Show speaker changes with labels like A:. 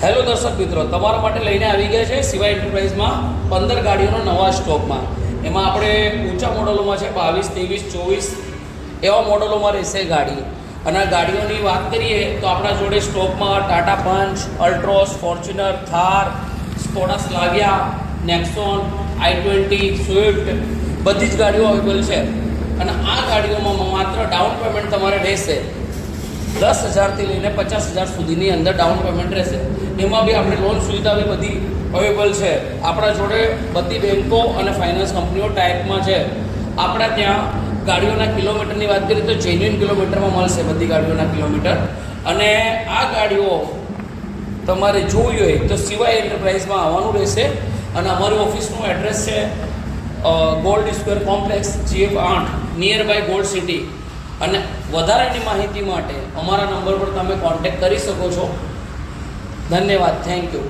A: Hello દર્શક મિત્રો, તમારા માટે લઈને આવી ગયા છે શિવા એન્ટરપ્રાઇઝમાં 15 ગાડીઓનો નવા સ્ટોકમાં. એમાં આપણે ઊંચા મોડલોમાં છે 22, 23, 24 એવા મોડલોમાં રહેશે ગાડી. અને આ ગાડીઓની વાત કરીએ તો આપણા જોડે સ્ટોકમાં Tata Punch, Altroz, Fortuner, Thar, Skoda Slavia, Nexon, i20, Swift બધી જ ગાડીઓ અવેલેબલ છે. અને આ ગાડીઓમાં માત્ર ડાઉન પેમેન્ટ તમારે રહેશે 10,000થી લઈને 50,000 સુધીની અંદર ડાઉન પેમેન્ટ રહેશે. એમાં બી આપણે લોન સુવિધા બી બધી અવેલેબલ છે. આપણા જોડે બધી બેન્કો અને ફાઇનાન્સ કંપનીઓ ટાઈપમાં છે. આપણા ત્યાં ગાડીઓના કિલોમીટરની વાત કરીએ તો જેન્યુઇન કિલોમીટરમાં મળશે બધી ગાડીઓના કિલોમીટર. અને આ ગાડીઓ તમારે જોવી હોય તો શિવા એન્ટરપ્રાઇઝમાં આવવાનું રહેશે. અને અમારી ઓફિસનું એડ્રેસ છે gold square complex, GF8, near by gold city. અને વધારાની માહિતી માટે અમારા નંબર પર તમે કોન્ટેક્ટ કરી શકો છો. ધન્યવાદ. Thank you.